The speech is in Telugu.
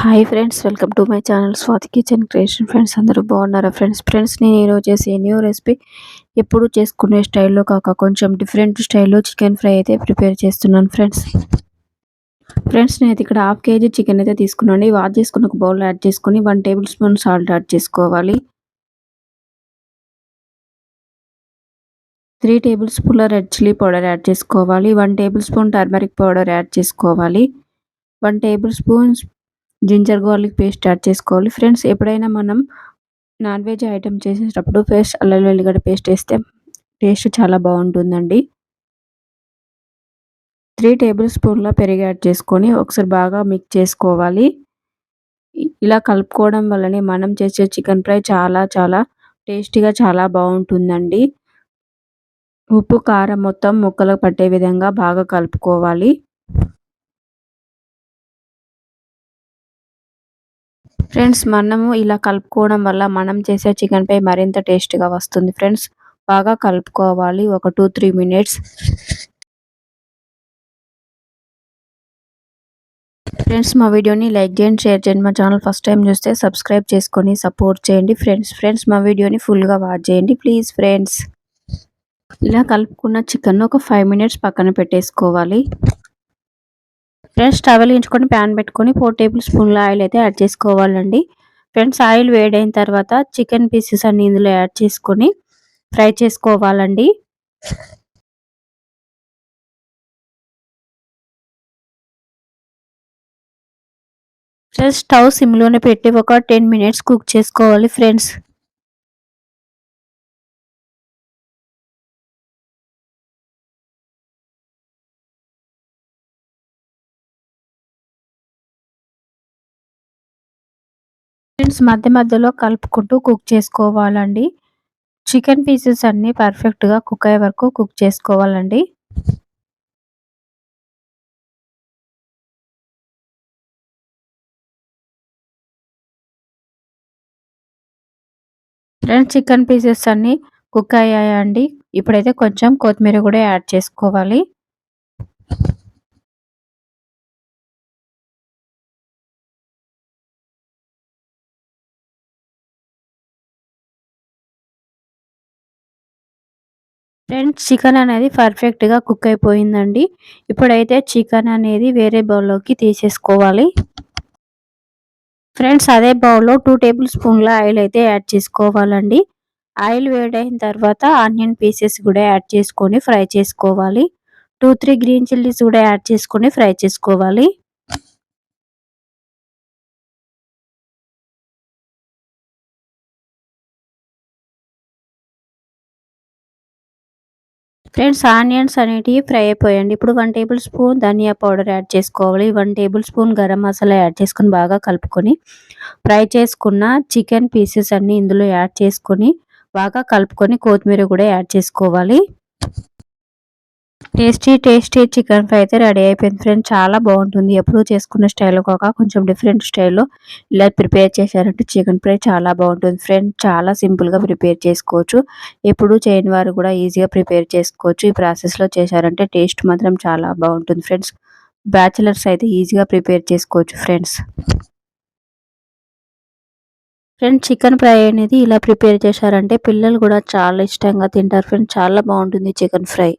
Hi friends, welcome to my channel Swathi kitchen creation. Friends అందరూ బాగున్నారా? ఫ్రెండ్స్ నేను ఈరోజు చేసే న్యూ రెసిపీ ఎప్పుడు చేసుకునే స్టైల్లో కాక కొంచెం డిఫరెంట్ స్టైల్లో చికెన్ ఫ్రై అయితే ప్రిపేర్ చేస్తున్నాను ఫ్రెండ్స్ నేనైతే ఇక్కడ హాఫ్ కేజీ చికెన్ అయితే తీసుకున్నాను. వాష్ చేసుకుని ఒక బౌల్ యాడ్ చేసుకుని 1 టేబుల్ స్పూన్ సాల్ట్ యాడ్ చేసుకోవాలి. 3 టేబుల్ స్పూన్ల రెడ్ చిల్లీ పౌడర్ యాడ్ చేసుకోవాలి. 1 tablespoon turmeric powder add చేసుకోవాలి. 1 tablespoon ginger garlic paste add చేసుకోవాలి. ఫ్రెండ్స్ ఎప్పుడైనా మనం నాన్ వెజ్ ఐటమ్ చేసేటప్పుడు అల్లం వెల్లిగడ్డ పేస్ట్ వేస్తే టేస్ట్ చాలా బాగుంటుందండి. 3 టేబుల్ స్పూన్ల పెరుగు యాడ్ చేసుకొని ఒకసారి బాగా మిక్స్ చేసుకోవాలి. ఇలా కలుపుకోవడం వల్లనే మనం చేసే చికెన్ ఫ్రై చాలా టేస్టీగా చాలా బాగుంటుందండి. ఉప్పు కారం మొత్తం ముక్కలకు పట్టే విధంగా బాగా కలుపుకోవాలి. ఫ్రెండ్స్ మనము ఇలా కలుపుకోవడం వల్ల మనం చేసే చికెన్ ఫ్రై మరింత టేస్ట్గా వస్తుంది. ఫ్రెండ్స్ బాగా కలుపుకోవాలి ఒక 2-3 మినిట్స్. ఫ్రెండ్స్ మా వీడియోని లైక్ చేయండి, షేర్ చేయండి. మా ఛానల్ ఫస్ట్ టైం చూస్తే సబ్స్క్రైబ్ చేసుకొని సపోర్ట్ చేయండి. ఫ్రెండ్స్ మా వీడియోని ఫుల్గా వాచ్ చేయండి ప్లీజ్ ఫ్రెండ్స్. ఇలా కలుపుకున్న చికెన్ ఒక 5 మినిట్స్ పక్కన పెట్టేసుకోవాలి. ఫ్రెండ్స్ స్టవ్ వెలిగించుకొని ప్యాన్ పెట్టుకొని 4 టేబుల్ స్పూన్ల ఆయిల్ అయితే యాడ్ చేసుకోవాలండి. ఫ్రెండ్స్ ఆయిల్ వేడైన తర్వాత చికెన్ పీసెస్ అన్ని ఇందులో యాడ్ చేసుకొని ఫ్రై చేసుకోవాలండి. ఫ్రెండ్స్ స్టవ్ సిమ్లోనే పెట్టి ఒక 10 మినిట్స్ కుక్ చేసుకోవాలి ఫ్రెండ్స్. ఫ్రెండ్స్ మధ్య మధ్యలో కలుపుకుంటూ కుక్ చేసుకోవాలండి. చికెన్ పీసెస్ అన్నీ పర్ఫెక్ట్గా కుక్ అయ్యే వరకు కుక్ చేసుకోవాలండి. ఫ్రెండ్స్ చికెన్ పీసెస్ అన్నీ కుక్ అయ్యాయండి. ఇప్పుడైతే కొంచెం కొత్తిమీర కూడా యాడ్ చేసుకోవాలి. ఫ్రెండ్స్ చికెన్ అనేది పర్ఫెక్ట్గా కుక్ అయిపోయిందండి. ఇప్పుడైతే చికెన్ అనేది వేరే బౌల్లోకి తీసేసుకోవాలి. ఫ్రెండ్స్ అదే బౌల్లో 2 టేబుల్ స్పూన్ల ఆయిల్ అయితే యాడ్ చేసుకోవాలండి. ఆయిల్ వేడైన తర్వాత ఆనియన్ పీసెస్ కూడా యాడ్ చేసుకొని ఫ్రై చేసుకోవాలి. 2-3 గ్రీన్ చిల్లీస్ కూడా యాడ్ చేసుకొని ఫ్రై చేసుకోవాలి. ఫ్రెండ్స్ ఆనియన్స్ అనేటివి ఫ్రై అయిపోయండి. ఇప్పుడు 1 టేబుల్ స్పూన్ ధనియా పౌడర్ యాడ్ చేసుకోవాలి. 1 table spoon garam masala add చేసుకొని బాగా కలుపుకొని ఫ్రై చేసుకున్న చికెన్ పీసెస్ అన్ని ఇందులో యాడ్ చేసుకొని బాగా కలుపుకొని కొత్తిమీర కూడా యాడ్ చేసుకోవాలి. టేస్టీ చికెన్ ఫ్రై అయితే రెడీ అయిపోయింది ఫ్రెండ్స్. చాలా బాగుంటుంది. ఎప్పుడూ చేసుకున్న స్టైల్లో కాక కొంచెం డిఫరెంట్ స్టైల్లో ఇలా ప్రిపేర్ చేశారంటే చికెన్ ఫ్రై చాలా బాగుంటుంది ఫ్రెండ్స్. చాలా సింపుల్గా ప్రిపేర్ చేసుకోవచ్చు. ఎప్పుడూ చేయని వారు కూడా ఈజీగా ప్రిపేర్ చేసుకోవచ్చు. ఈ ప్రాసెస్లో చేశారంటే టేస్ట్ మాత్రం చాలా బాగుంటుంది ఫ్రెండ్స్. బ్యాచిలర్స్ అయితే ఈజీగా ప్రిపేర్ చేసుకోవచ్చు ఫ్రెండ్స్. చికెన్ ఫ్రై అనేది ఇలా ప్రిపేర్ చేశారంటే పిల్లలు కూడా చాలా ఇష్టంగా తింటారు ఫ్రెండ్స్. చాలా బాగుంటుంది చికెన్ ఫ్రై.